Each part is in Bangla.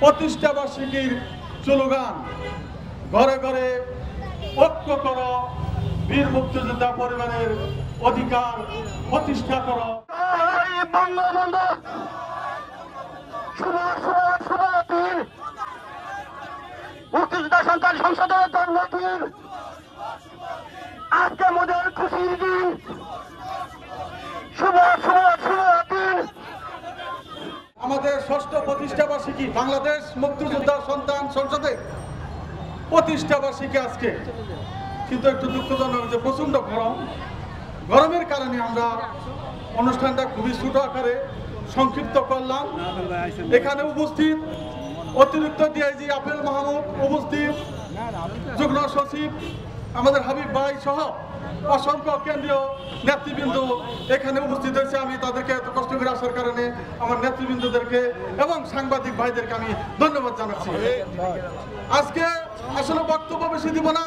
প্রতিষ্ঠা বার্ষিকীর স্লোগান ঘরে ঘরে ঐক্য করো, বীর মুক্তিযোদ্ধা পরিবারের অধিকার প্রতিষ্ঠা করো। মুক্তিযোদ্ধা সন্তান সংসদের জন্মদিন, আজকে মোদের খুশির দিন, শুভ শুভ শুভ দিন। আমাদের ষষ্ঠ প্রতিষ্ঠা বার্ষিকী বাংলাদেশ মুক্তিযোদ্ধা সন্তান সংসদে প্রতিষ্ঠা বার্ষিকী আজকে, কিন্তু একটু দুঃখজনক যে প্রচন্ড গরমের কারণে আমরা অনুষ্ঠানটা খুবই ছোট আকারে সংক্ষিপ্ত করলাম। এখানে উপস্থিত অতিরিক্ত ডিআইজি আপেল মাহমুদ, উপস্থিত যুগ্ম সচিব আমাদের হাবিব ভাই সহ অসংখ্য কেন্দ্রীয় নেতৃবৃন্দ এখানে উপস্থিত হয়েছে। আমি তাদেরকে এত কষ্ট করে আসার কারণে আমার নেতৃবৃন্দদেরকে এবং সাংবাদিক ভাইদেরকে আমি ধন্যবাদ জানাচ্ছি। আজকে আসলে বক্তব্য বেশি দিব না,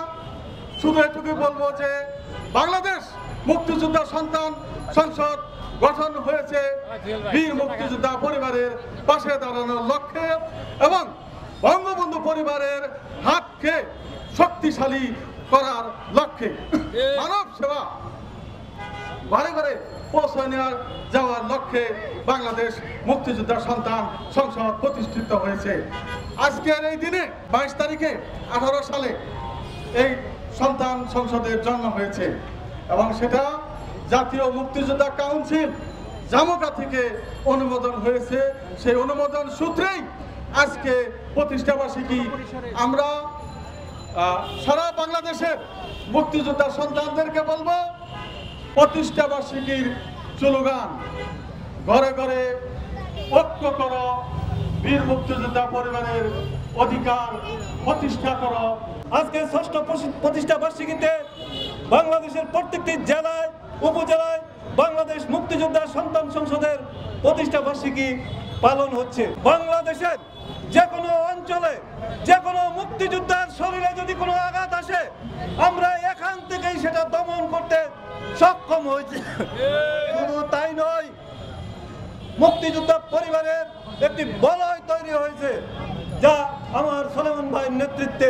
শুধু এটুকুই বলবো যে বাংলাদেশ মুক্তিযোদ্ধা সন্তান সংসদ গঠন হয়েছে বীর মুক্তিযোদ্ধা পরিবারের পাশে দাঁড়ানোর লক্ষ্যে এবং বঙ্গবন্ধু পরিবারের হাতকে শক্তিশালী করার লক্ষ্যে মানব সেবা ঘরে ঘরে পৌঁছে নেওয়ার যাওয়ার লক্ষ্যে বাংলাদেশ মুক্তিযোদ্ধা সন্তান সংসদ প্রতিষ্ঠিত হয়েছে। আজকের এই দিনে 22 তারিখে 18 সালে এই সন্তান সংসদের জন্ম হয়েছে এবং সেটা জাতীয় মুক্তিযোদ্ধা কাউন্সিল জামুকা থেকে অনুমোদন হয়েছে। সেই অনুমোদন সূত্রেই আজকে প্রতিষ্ঠা বার্ষিকী। আমরা সারা বাংলাদেশের মুক্তিযোদ্ধা সন্তানদেরকে বলবো, প্রতিষ্ঠা বার্ষিকীর স্লোগান ঘরে ঘরে ঐক্য করো, বীর মুক্তিযোদ্ধা পরিবারের অধিকার প্রতিষ্ঠা করো। আজকে ষষ্ঠ প্রতিষ্ঠা বার্ষিকীতে বাংলাদেশের প্রত্যেকটি জেলায় উপজেলায় বাংলাদেশ মুক্তিযোদ্ধা সন্তান সংসদের প্রতিষ্ঠা বার্ষিকী পালন হচ্ছে। বাংলাদেশের যে কোনো অঞ্চলে যে কোনো মুক্তিযোদ্ধার শরীরে যদি কোনো আঘাত আসে, আমরা এখান থেকেই সেটা দমন করতে সক্ষম হয়েছে। শুধু তাই নয়, মুক্তিযোদ্ধা পরিবারের একটি বলয় তৈরি হয়েছে, যা আমার সলেমান ভাইয়ের নেতৃত্বে